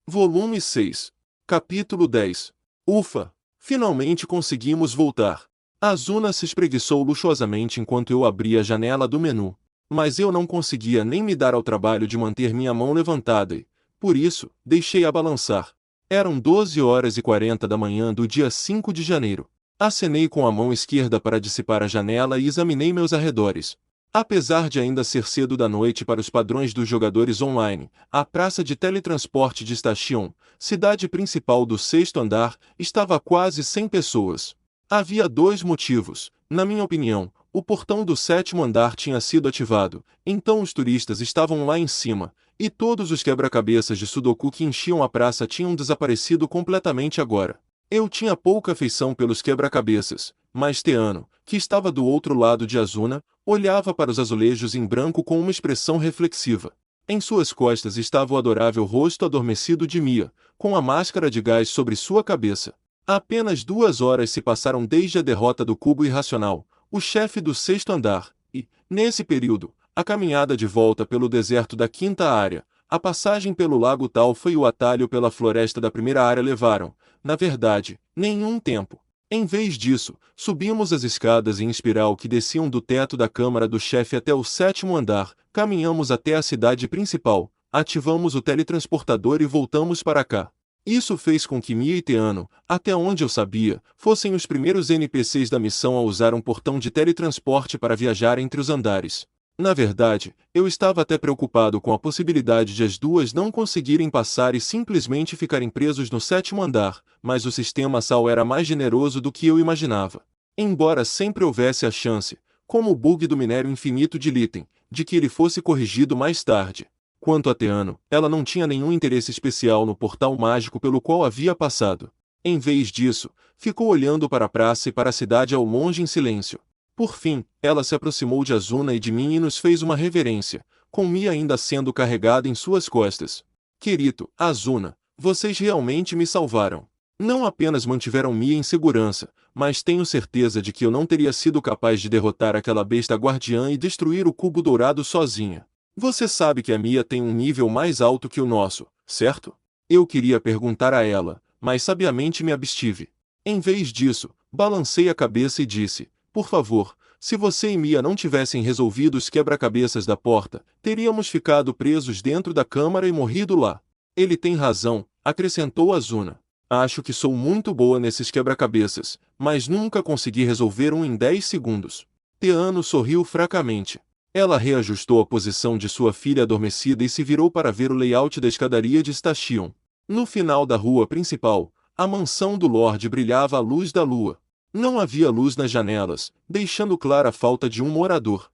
Volume 6. Capítulo 10. Ufa! Finalmente conseguimos voltar. Azuna se espreguiçou luxuosamente enquanto eu abria a janela do menu. Mas eu não conseguia nem me dar ao trabalho de manter minha mão levantada e, por isso, deixei-a balançar. Eram 12h40 da manhã do dia 5 de janeiro. Acenei com a mão esquerda para dissipar a janela e examinei meus arredores. Apesar de ainda ser cedo da noite para os padrões dos jogadores online, a praça de teletransporte de Station, cidade principal do sexto andar, estava quase sem pessoas. Havia dois motivos. Na minha opinião, o portão do sétimo andar tinha sido ativado, então os turistas estavam lá em cima, e todos os quebra-cabeças de Sudoku que enchiam a praça tinham desaparecido completamente agora. Eu tinha pouca afeição pelos quebra-cabeças, mas Teano, que estava do outro lado de Azuna, olhava para os azulejos em branco com uma expressão reflexiva. Em suas costas estava o adorável rosto adormecido de Mia, com a máscara de gás sobre sua cabeça. Apenas 2 horas se passaram desde a derrota do Cubo Irracional, o chefe do sexto andar, e, nesse período, a caminhada de volta pelo deserto da quinta área, a passagem pelo Lago Talfa e o atalho pela floresta da primeira área levaram, na verdade, nenhum tempo. Em vez disso, subimos as escadas em espiral que desciam do teto da câmara do chefe até o sétimo andar, caminhamos até a cidade principal, ativamos o teletransportador e voltamos para cá. Isso fez com que Mia e Teano, até onde eu sabia, fossem os primeiros NPCs da missão a usar um portão de teletransporte para viajar entre os andares. Na verdade, eu estava até preocupado com a possibilidade de as duas não conseguirem passar e simplesmente ficarem presos no sétimo andar, mas o sistema SAL era mais generoso do que eu imaginava. Embora sempre houvesse a chance, como o bug do minério infinito de Litten, de que ele fosse corrigido mais tarde. Quanto a Teano, ela não tinha nenhum interesse especial no portal mágico pelo qual havia passado. Em vez disso, ficou olhando para a praça e para a cidade ao longe em silêncio. Por fim, ela se aproximou de Azuna e de mim e nos fez uma reverência, com Mia ainda sendo carregada em suas costas. Querido, Azuna, vocês realmente me salvaram. Não apenas mantiveram Mia em segurança, mas tenho certeza de que eu não teria sido capaz de derrotar aquela besta guardiã e destruir o cubo dourado sozinha. Você sabe que a Mia tem um nível mais alto que o nosso, certo? Eu queria perguntar a ela, mas sabiamente me abstive. Em vez disso, balancei a cabeça e disse: por favor, se você e Mia não tivessem resolvido os quebra-cabeças da porta, teríamos ficado presos dentro da câmara e morrido lá. Ele tem razão, acrescentou Azuna. Acho que sou muito boa nesses quebra-cabeças, mas nunca consegui resolver um em 10 segundos. Teano sorriu fracamente. Ela reajustou a posição de sua filha adormecida e se virou para ver o layout da escadaria de Station. No final da rua principal, a mansão do Lorde brilhava à luz da lua. Não havia luz nas janelas, deixando clara a falta de um morador.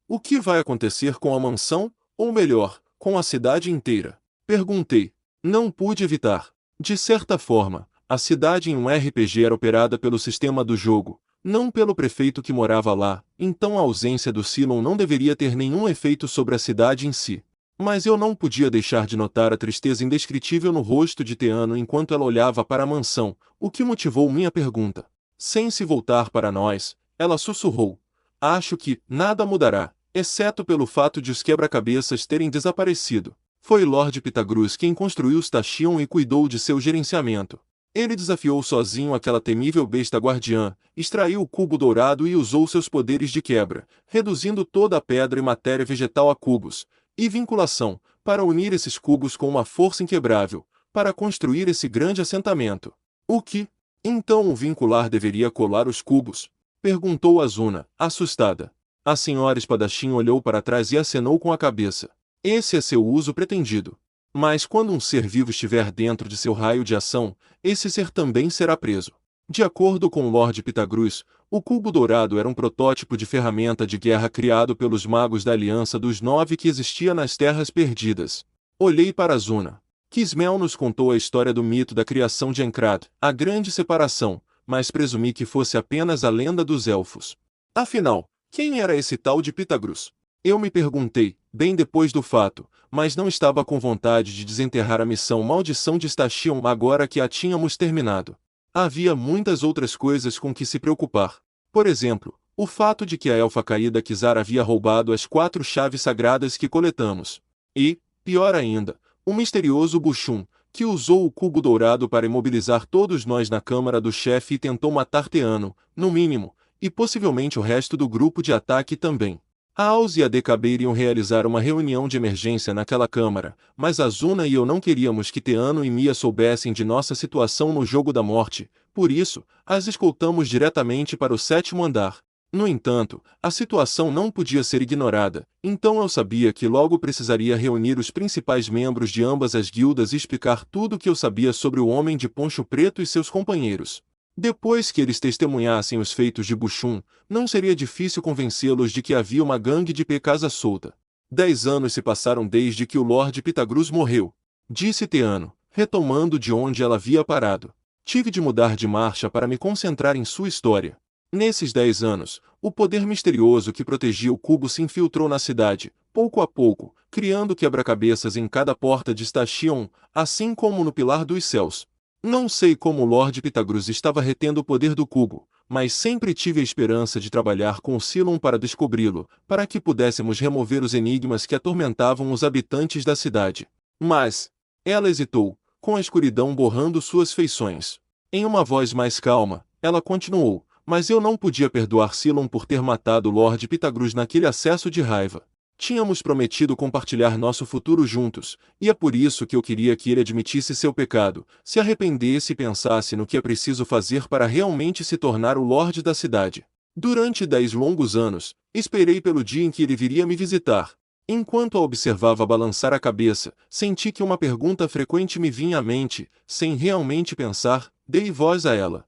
O que vai acontecer com a mansão, ou melhor, com a cidade inteira? Perguntei. Não pude evitar. De certa forma, a cidade em um RPG era operada pelo sistema do jogo, não pelo prefeito que morava lá, então a ausência do Cylon não deveria ter nenhum efeito sobre a cidade em si. Mas eu não podia deixar de notar a tristeza indescritível no rosto de Teano enquanto ela olhava para a mansão, o que motivou minha pergunta. Sem se voltar para nós, ela sussurrou. Acho que nada mudará, exceto pelo fato de os quebra-cabeças terem desaparecido. Foi Lord Pythagrus quem construiu Station e cuidou de seu gerenciamento. Ele desafiou sozinho aquela temível besta guardiã, extraiu o cubo dourado e usou seus poderes de quebra, reduzindo toda a pedra e matéria vegetal a cubos, e vinculação, para unir esses cubos com uma força inquebrável, para construir esse grande assentamento. O que? Então o vincular deveria colar os cubos? Perguntou Azuna, assustada. A senhora espadachim olhou para trás e acenou com a cabeça. Esse é seu uso pretendido. Mas quando um ser vivo estiver dentro de seu raio de ação, esse ser também será preso. De acordo com Lord Pythagrus, o cubo dourado era um protótipo de ferramenta de guerra criado pelos magos da Aliança dos Nove que existia nas Terras Perdidas. Olhei para Azuna. Kismel nos contou a história do mito da criação de Enkrad, a grande separação, mas presumi que fosse apenas a lenda dos elfos. Afinal, quem era esse tal de Pythagrus? Eu me perguntei, bem depois do fato, mas não estava com vontade de desenterrar a missão Maldição de Station agora que a tínhamos terminado. Havia muitas outras coisas com que se preocupar. Por exemplo, o fato de que a elfa caída Kizar havia roubado as 4 chaves sagradas que coletamos. E, pior ainda, o misterioso Bushum, que usou o cubo dourado para imobilizar todos nós na câmara do chefe e tentou matar Teano, no mínimo, e possivelmente o resto do grupo de ataque também. A Aus e a DKB iriam realizar uma reunião de emergência naquela câmara, mas Azuna e eu não queríamos que Teano e Mia soubessem de nossa situação no jogo da morte, por isso, as escoltamos diretamente para o 7º andar. No entanto, a situação não podia ser ignorada, então eu sabia que logo precisaria reunir os principais membros de ambas as guildas e explicar tudo o que eu sabia sobre o Homem de Poncho Preto e seus companheiros. Depois que eles testemunhassem os feitos de Bushun, não seria difícil convencê-los de que havia uma gangue de Pekasa solta. 10 anos se passaram desde que o Lorde Pitagrus morreu, disse Teano, retomando de onde ela havia parado. Tive de mudar de marcha para me concentrar em sua história. Nesses 10 anos, o poder misterioso que protegia o cubo se infiltrou na cidade, pouco a pouco, criando quebra-cabeças em cada porta de Station, assim como no Pilar dos Céus. Não sei como o Lorde Pitagrus estava retendo o poder do cubo, mas sempre tive a esperança de trabalhar com o Cylon para descobri-lo, para que pudéssemos remover os enigmas que atormentavam os habitantes da cidade. Mas ela hesitou, com a escuridão borrando suas feições. Em uma voz mais calma, ela continuou: mas eu não podia perdoar Cylon por ter matado o Lorde Pitagrus naquele acesso de raiva. Tínhamos prometido compartilhar nosso futuro juntos, e é por isso que eu queria que ele admitisse seu pecado, se arrependesse e pensasse no que é preciso fazer para realmente se tornar o Lorde da cidade. Durante 10 longos anos, esperei pelo dia em que ele viria me visitar. Enquanto a observava balançar a cabeça, senti que uma pergunta frequente me vinha à mente, sem realmente pensar, dei voz a ela.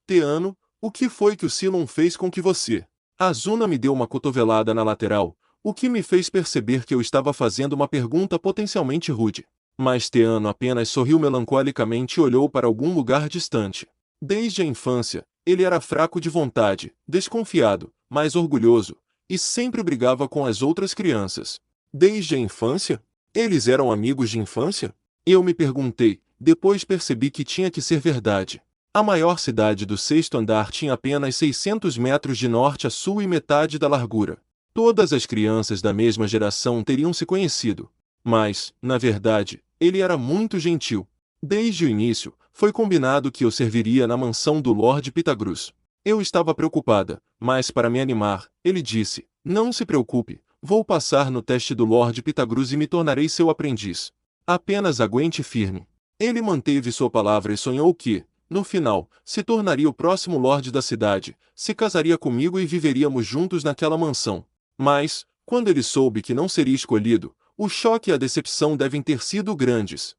Teano, o que foi que o Cylon fez com que você... Azuna me deu uma cotovelada na lateral, o que me fez perceber que eu estava fazendo uma pergunta potencialmente rude. Mas Teano apenas sorriu melancolicamente e olhou para algum lugar distante. Desde a infância, ele era fraco de vontade, desconfiado, mas orgulhoso, e sempre brigava com as outras crianças. Desde a infância? Eles eram amigos de infância? Eu me perguntei, depois percebi que tinha que ser verdade. A maior cidade do 6º andar tinha apenas 600 metros de norte a sul e metade da largura. Todas as crianças da mesma geração teriam se conhecido. Mas, na verdade, ele era muito gentil. Desde o início, foi combinado que eu serviria na mansão do Lorde Pitagrus. Eu estava preocupada, mas para me animar, ele disse: não se preocupe, vou passar no teste do Lorde Pitagrus e me tornarei seu aprendiz. Apenas aguente firme. Ele manteve sua palavra e sonhou que, no final, se tornaria o próximo Lorde da cidade, se casaria comigo e viveríamos juntos naquela mansão. Mas, quando ele soube que não seria escolhido, o choque e a decepção devem ter sido grandes.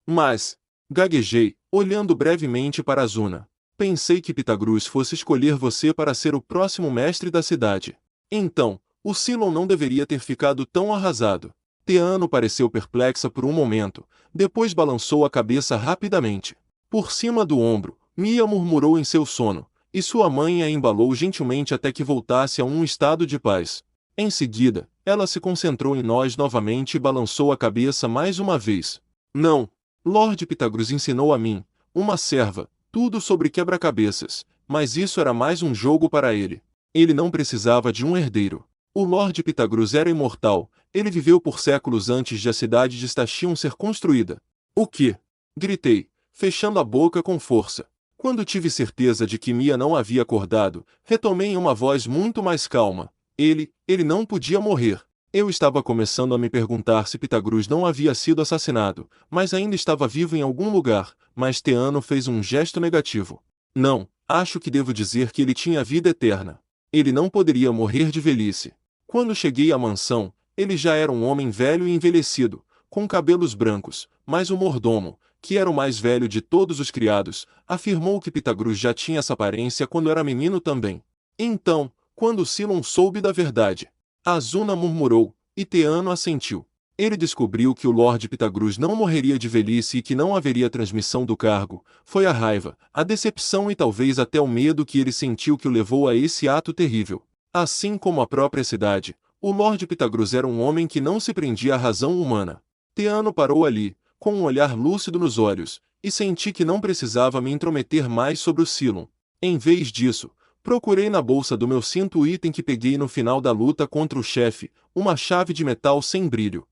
Mas... gaguejei, olhando brevemente para Azuna. Pensei que Pitagrus fosse escolher você para ser o próximo mestre da cidade. Então, o Cylon não deveria ter ficado tão arrasado. Teano pareceu perplexa por um momento, depois balançou a cabeça rapidamente. Por cima do ombro, Mia murmurou em seu sono, e sua mãe a embalou gentilmente até que voltasse a um estado de paz. Em seguida, ela se concentrou em nós novamente e balançou a cabeça mais uma vez. Não, Lorde Pitagrus ensinou a mim, uma serva, tudo sobre quebra-cabeças, mas isso era mais um jogo para ele. Ele não precisava de um herdeiro. O Lorde Pitagrus era imortal, ele viveu por séculos antes de a cidade de Station ser construída. O quê? Gritei, fechando a boca com força. Quando tive certeza de que Mia não havia acordado, retomei em uma voz muito mais calma. Ele não podia morrer. Eu estava começando a me perguntar se Pitagrus não havia sido assassinado, mas ainda estava vivo em algum lugar, mas Teano fez um gesto negativo. Não, acho que devo dizer que ele tinha vida eterna. Ele não poderia morrer de velhice. Quando cheguei à mansão, ele já era um homem velho e envelhecido, com cabelos brancos, mas o mordomo, que era o mais velho de todos os criados, afirmou que Pitagrus já tinha essa aparência quando era menino também. Então, quando Cylon soube da verdade, Azuna murmurou, e Teano assentiu. Ele descobriu que o Lorde Pitagrus não morreria de velhice e que não haveria transmissão do cargo. Foi a raiva, a decepção e talvez até o medo que ele sentiu que o levou a esse ato terrível. Assim como a própria cidade, o Lorde Pitagrus era um homem que não se prendia à razão humana. Teano parou ali, com um olhar lúcido nos olhos, e senti que não precisava me intrometer mais sobre o Cylon. Em vez disso, procurei na bolsa do meu cinto o item que peguei no final da luta contra o chefe, uma chave de metal sem brilho.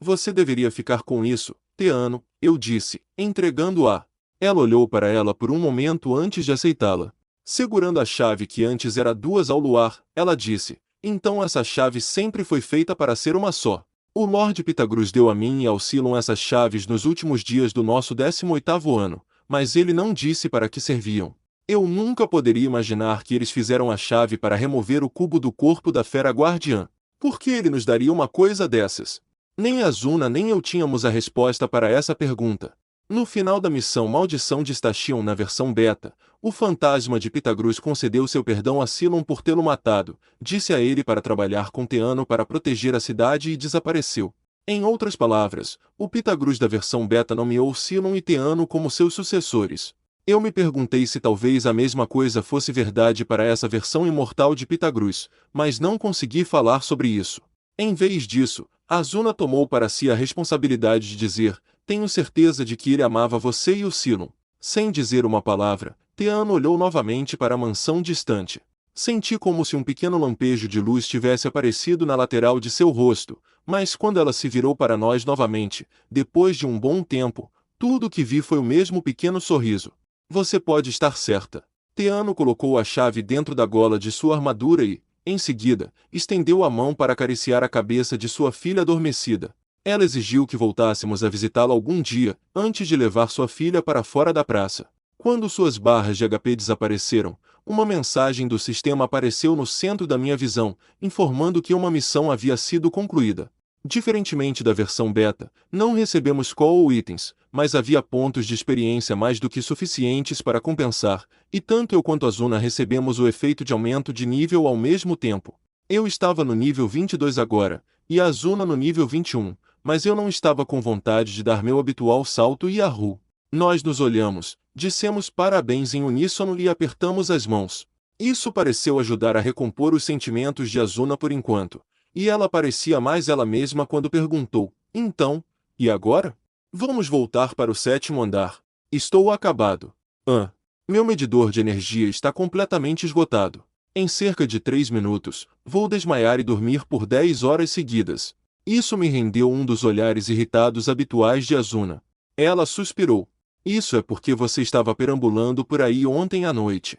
Você deveria ficar com isso, Teano, eu disse, entregando-a. Ela olhou para ela por um momento antes de aceitá-la. Segurando a chave que antes era duas ao luar, ela disse, então essa chave sempre foi feita para ser uma só. O Lord Pythagoras deu a mim e ao Cylon essas chaves nos últimos dias do nosso 18º ano, mas ele não disse para que serviam. Eu nunca poderia imaginar que eles fizeram a chave para remover o cubo do corpo da fera guardiã. Por que ele nos daria uma coisa dessas? Nem Azuna nem eu tínhamos a resposta para essa pergunta. No final da missão Maldição de Station na versão beta, o fantasma de Pythagoras concedeu seu perdão a Cylon por tê-lo matado, disse a ele para trabalhar com Teano para proteger a cidade e desapareceu. Em outras palavras, o Pythagoras da versão beta nomeou Cylon e Teano como seus sucessores. Eu me perguntei se talvez a mesma coisa fosse verdade para essa versão imortal de Pythagoras, mas não consegui falar sobre isso. Em vez disso, Azuna tomou para si a responsabilidade de dizer, tenho certeza de que ele amava você e o Cylon. Sem dizer uma palavra, Teano olhou novamente para a mansão distante. Senti como se um pequeno lampejo de luz tivesse aparecido na lateral de seu rosto, mas quando ela se virou para nós novamente, depois de um bom tempo, tudo o que vi foi o mesmo pequeno sorriso. Você pode estar certa. Teano colocou a chave dentro da gola de sua armadura e, em seguida, estendeu a mão para acariciar a cabeça de sua filha adormecida. Ela exigiu que voltássemos a visitá-la algum dia, antes de levar sua filha para fora da praça. Quando suas barras de HP desapareceram, uma mensagem do sistema apareceu no centro da minha visão, informando que uma missão havia sido concluída. Diferentemente da versão beta, não recebemos call ou itens, mas havia pontos de experiência mais do que suficientes para compensar, e tanto eu quanto Azuna recebemos o efeito de aumento de nível ao mesmo tempo. Eu estava no nível 22 agora, e a Azuna no nível 21, mas eu não estava com vontade de dar meu habitual salto e arru. Nós nos olhamos, dissemos parabéns em uníssono e apertamos as mãos. Isso pareceu ajudar a recompor os sentimentos de Azuna por enquanto. E ela parecia mais ela mesma quando perguntou, então, e agora? Vamos voltar para o 7º andar. Estou acabado. Meu medidor de energia está completamente esgotado. Em cerca de 3 minutos, vou desmaiar e dormir por 10 horas seguidas. Isso me rendeu um dos olhares irritados habituais de Azuna. Ela suspirou. Isso é porque você estava perambulando por aí ontem à noite.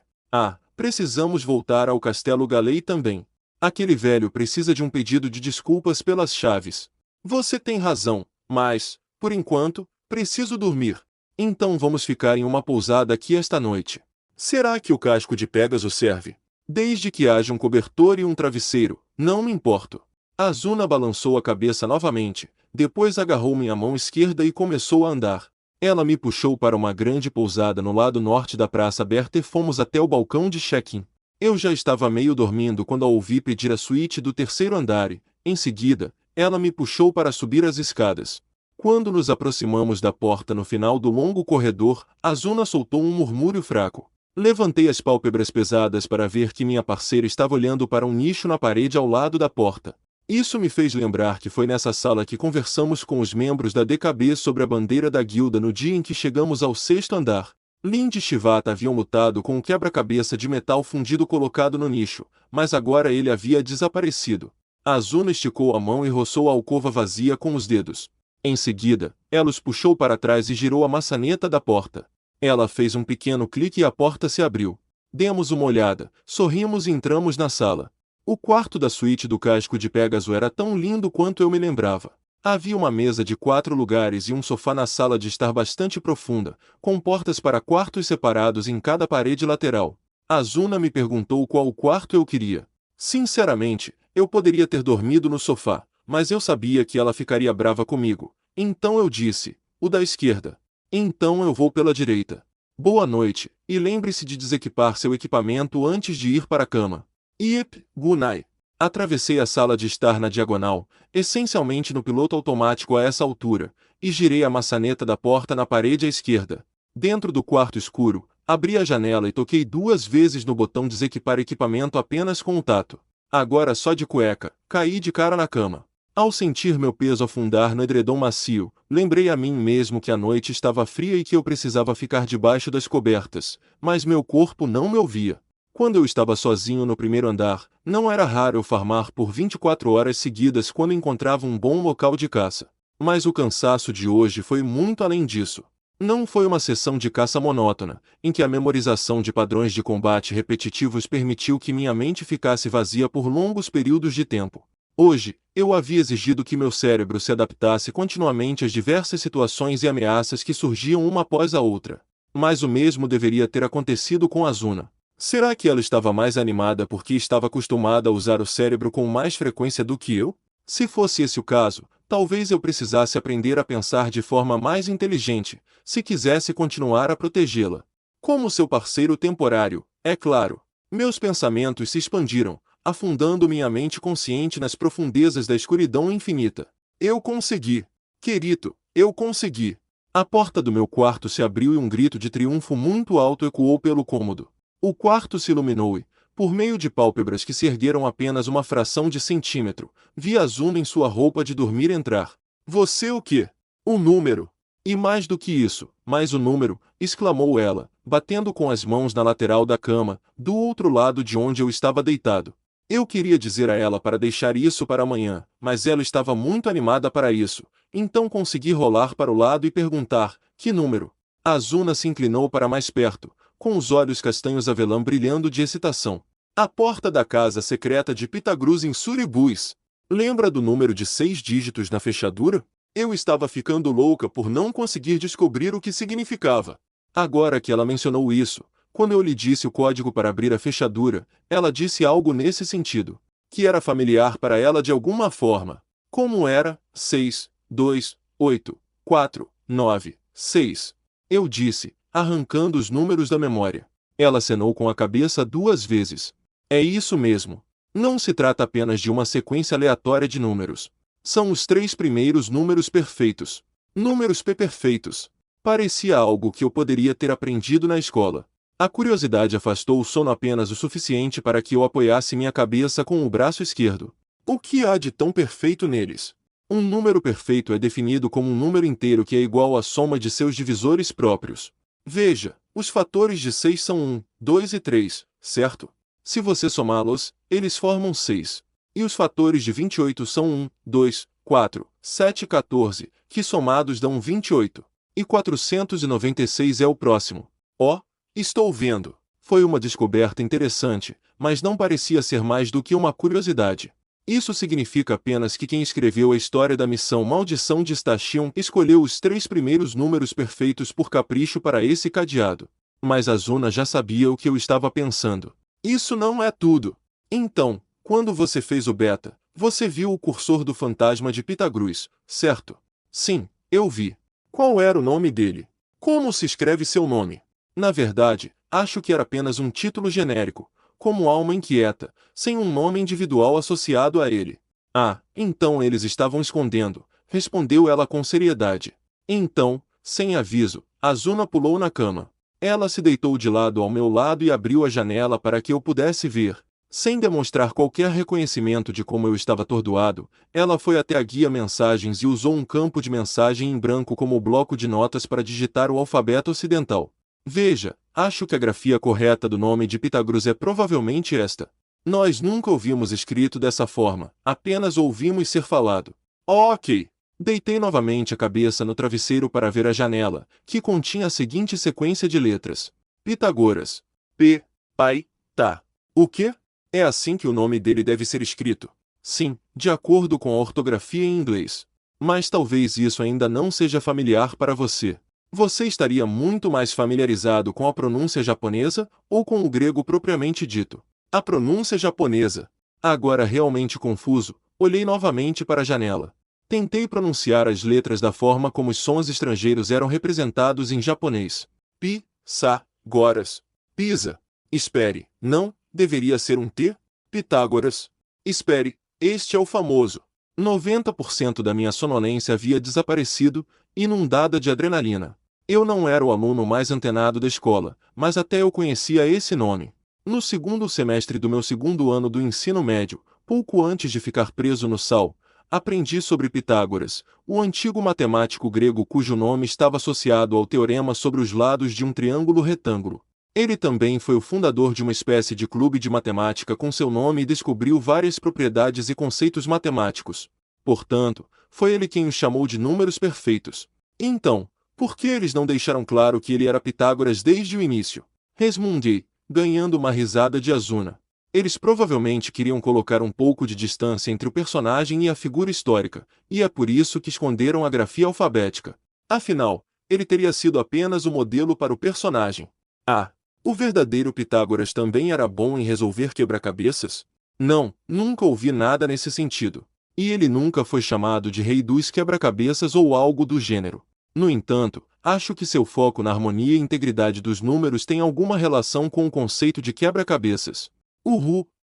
Precisamos voltar ao Castelo Galei também. Aquele velho precisa de um pedido de desculpas pelas chaves. Você tem razão, mas, por enquanto, preciso dormir. Então vamos ficar em uma pousada aqui esta noite. Será que o casco de Pégaso serve? Desde que haja um cobertor e um travesseiro, não me importo. Azuna balançou a cabeça novamente, depois agarrou minha mão esquerda e começou a andar. Ela me puxou para uma grande pousada no lado norte da praça aberta e fomos até o balcão de check-in. Eu já estava meio dormindo quando a ouvi pedir a suíte do 3º andar e, em seguida, ela me puxou para subir as escadas. Quando nos aproximamos da porta no final do longo corredor, Azuna soltou um murmúrio fraco. Levantei as pálpebras pesadas para ver que minha parceira estava olhando para um nicho na parede ao lado da porta. Isso me fez lembrar que foi nessa sala que conversamos com os membros da DKB sobre a bandeira da guilda no dia em que chegamos ao 6º andar. Lind e Shivata haviam lutado com um quebra-cabeça de metal fundido colocado no nicho, mas agora ele havia desaparecido. Azuna esticou a mão e roçou a alcova vazia com os dedos. Em seguida, ela os puxou para trás e girou a maçaneta da porta. Ela fez um pequeno clique e a porta se abriu. Demos uma olhada, sorrimos e entramos na sala. O quarto da suíte do casco de Pégaso era tão lindo quanto eu me lembrava. Havia uma mesa de 4 lugares e um sofá na sala de estar bastante profunda, com portas para quartos separados em cada parede lateral. Azuna me perguntou qual quarto eu queria. Sinceramente, eu poderia ter dormido no sofá, mas eu sabia que ela ficaria brava comigo. Então eu disse, o da esquerda. Então eu vou pela direita. Boa noite, e lembre-se de desequipar seu equipamento antes de ir para a cama. Yep, Gunai. Atravessei a sala de estar na diagonal, essencialmente no piloto automático a essa altura, e girei a maçaneta da porta na parede à esquerda. Dentro do quarto escuro, abri a janela e toquei 2 vezes no botão desequipar equipamento apenas com o tato. Agora só de cueca, caí de cara na cama. Ao sentir meu peso afundar no edredom macio, lembrei a mim mesmo que a noite estava fria e que eu precisava ficar debaixo das cobertas, mas meu corpo não me ouvia. Quando eu estava sozinho no 1º andar, não era raro eu farmar por 24 horas seguidas quando encontrava um bom local de caça. Mas o cansaço de hoje foi muito além disso. Não foi uma sessão de caça monótona, em que a memorização de padrões de combate repetitivos permitiu que minha mente ficasse vazia por longos períodos de tempo. Hoje, eu havia exigido que meu cérebro se adaptasse continuamente às diversas situações e ameaças que surgiam uma após a outra. Mas o mesmo deveria ter acontecido com Azuna. Será que ela estava mais animada porque estava acostumada a usar o cérebro com mais frequência do que eu? Se fosse esse o caso, talvez eu precisasse aprender a pensar de forma mais inteligente, se quisesse continuar a protegê-la. Como seu parceiro temporário, é claro. Meus pensamentos se expandiram, afundando minha mente consciente nas profundezas da escuridão infinita. Eu consegui! Querido, eu consegui! A porta do meu quarto se abriu e um grito de triunfo muito alto ecoou pelo cômodo. O quarto se iluminou e, por meio de pálpebras que se ergueram apenas uma fração de centímetro, vi Azuna em sua roupa de dormir entrar. Você o quê? O número! E mais do que isso, mais o número, exclamou ela, batendo com as mãos na lateral da cama, do outro lado de onde eu estava deitado. Eu queria dizer a ela para deixar isso para amanhã, mas ela estava muito animada para isso, então consegui rolar para o lado e perguntar, que número? Azuna se inclinou para mais perto, com os olhos castanhos avelã brilhando de excitação. A porta da casa secreta de Pitagruz em Suribus. Lembra do número de 6 dígitos na fechadura? Eu estava ficando louca por não conseguir descobrir o que significava. Agora que ela mencionou isso, quando eu lhe disse o código para abrir a fechadura, ela disse algo nesse sentido, que era familiar para ela de alguma forma. Como era? 6, 2, 8, 4, 9, 6. Eu disse, arrancando os números da memória. Ela acenou com a cabeça 2 vezes. É isso mesmo. Não se trata apenas de uma sequência aleatória de números. São os 3 primeiros números perfeitos. Números P-perfeitos. Parecia algo que eu poderia ter aprendido na escola. A curiosidade afastou o sono apenas o suficiente para que eu apoiasse minha cabeça com o braço esquerdo. O que há de tão perfeito neles? Um número perfeito é definido como um número inteiro que é igual à soma de seus divisores próprios. Veja, os fatores de 6 são 1, 2 e 3, certo? Se você somá-los, eles formam 6. E os fatores de 28 são 1, 2, 4, 7 e 14, que somados dão 28. E 496 é o próximo. Oh, estou vendo. Foi uma descoberta interessante, mas não parecia ser mais do que uma curiosidade. Isso significa apenas que quem escreveu a história da missão Maldição de Station escolheu os 3 primeiros números perfeitos por capricho para esse cadeado. Mas Azuna já sabia o que eu estava pensando. Isso não é tudo. Então, quando você fez o beta, você viu o cursor do fantasma de Pitagruz, certo? Sim, eu vi. Qual era o nome dele? Como se escreve seu nome? Na verdade, acho que era apenas um título genérico, como Alma Inquieta, sem um nome individual associado a ele. Ah, então eles estavam escondendo, respondeu ela com seriedade. Então, sem aviso, Azuna pulou na cama. Ela se deitou de lado ao meu lado e abriu a janela para que eu pudesse ver. Sem demonstrar qualquer reconhecimento de como eu estava atordoado, ela foi até a guia mensagens e usou um campo de mensagem em branco como bloco de notas para digitar o alfabeto ocidental. Veja, acho que a grafia correta do nome de Pitagruz é provavelmente esta. Nós nunca ouvimos escrito dessa forma, apenas ouvimos ser falado. Ok. Deitei novamente a cabeça no travesseiro para ver a janela, que continha a seguinte sequência de letras. Pitagoras. P. Pai. Tá. O quê? É assim que o nome dele deve ser escrito. Sim, de acordo com a ortografia em inglês. Mas talvez isso ainda não seja familiar para você. Você estaria muito mais familiarizado com a pronúncia japonesa ou com o grego propriamente dito. A pronúncia japonesa. Agora realmente confuso, olhei novamente para a janela. Tentei pronunciar as letras da forma como os sons estrangeiros eram representados em japonês. Pi, sa, goras. Pisa. Espere, não, deveria ser um T? Pitágoras. Espere, este é o famoso. 90% da minha sonolência havia desaparecido, inundada de adrenalina. Eu não era o aluno mais antenado da escola, mas até eu conhecia esse nome. No segundo semestre do meu segundo ano do ensino médio, pouco antes de ficar preso no SAL, aprendi sobre Pitágoras, o antigo matemático grego cujo nome estava associado ao teorema sobre os lados de um triângulo retângulo. Ele também foi o fundador de uma espécie de clube de matemática com seu nome e descobriu várias propriedades e conceitos matemáticos. Portanto, Foi ele quem os chamou de números perfeitos. Então, por que eles não deixaram claro que ele era Pitágoras desde o início? Respondi, ganhando uma risada de Azuna. Eles provavelmente queriam colocar um pouco de distância entre o personagem e a figura histórica, e é por isso que esconderam a grafia alfabética. Afinal, ele teria sido apenas o modelo para o personagem. Ah, o verdadeiro Pitágoras também era bom em resolver quebra-cabeças? Não, nunca ouvi nada nesse sentido. E ele nunca foi chamado de rei dos quebra-cabeças ou algo do gênero. No entanto, acho que seu foco na harmonia e integridade dos números tem alguma relação com o conceito de quebra-cabeças.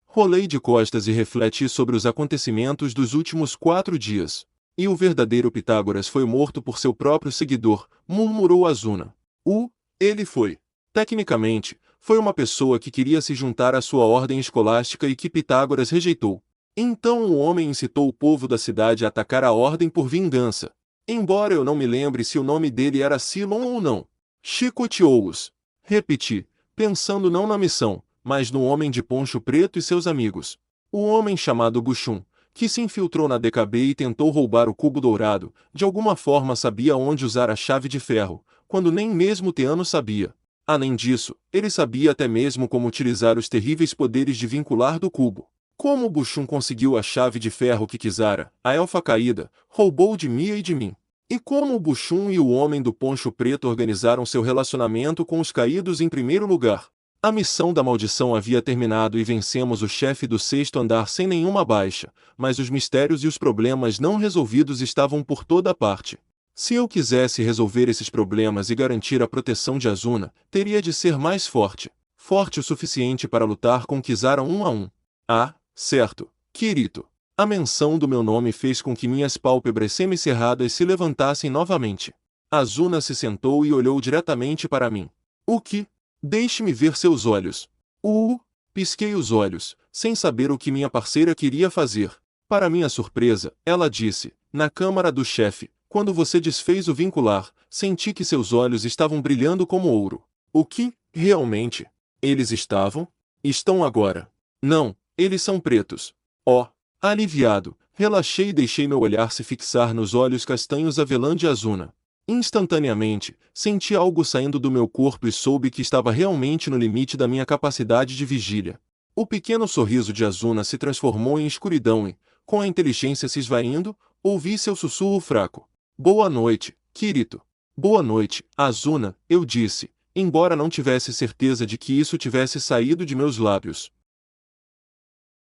Rolei de costas e refleti sobre os acontecimentos dos últimos 4 dias. E o verdadeiro Pitágoras foi morto por seu próprio seguidor, murmurou Azuna. Ele foi. Tecnicamente, foi uma pessoa que queria se juntar à sua ordem escolástica e que Pitágoras rejeitou. Então o homem incitou o povo da cidade a atacar a ordem por vingança. Embora eu não me lembre se o nome dele era Silon ou não. Chicoteou-os. Repeti, pensando não na missão, mas no homem de poncho preto e seus amigos. O homem chamado Bushun, que se infiltrou na DKB e tentou roubar o cubo dourado, de alguma forma sabia onde usar a chave de ferro, quando nem mesmo Teano sabia. Além disso, ele sabia até mesmo como utilizar os terríveis poderes de vincular do cubo. Como Bushun conseguiu a chave de ferro que Kizara, a elfa caída, roubou de Mia e de mim? E como o Bushun e o homem do poncho preto organizaram seu relacionamento com os caídos em primeiro lugar? A missão da maldição havia terminado e vencemos o chefe do sexto andar sem nenhuma baixa, mas os mistérios e os problemas não resolvidos estavam por toda parte. Se eu quisesse resolver esses problemas e garantir a proteção de Azuna, teria de ser mais forte. Forte o suficiente para lutar com Kizara 1 a 1. Ah, certo, Kirito. A menção do meu nome fez com que minhas pálpebras semicerradas se levantassem novamente. Azuna se sentou e olhou diretamente para mim. O que? Deixe-me ver seus olhos. Pisquei os olhos, sem saber o que minha parceira queria fazer. Para minha surpresa, ela disse, na câmara do chefe, quando você desfez o vincular, senti que seus olhos estavam brilhando como ouro. O que, realmente? Eles estavam? Estão agora. Não, eles são pretos. Aliviado, relaxei e deixei meu olhar se fixar nos olhos castanhos avelã de Azuna. Instantaneamente, senti algo saindo do meu corpo e soube que estava realmente no limite da minha capacidade de vigília. O pequeno sorriso de Azuna se transformou em escuridão e, com a inteligência se esvaindo, ouvi seu sussurro fraco. Boa noite, Kirito. Boa noite, Azuna, eu disse, embora não tivesse certeza de que isso tivesse saído de meus lábios.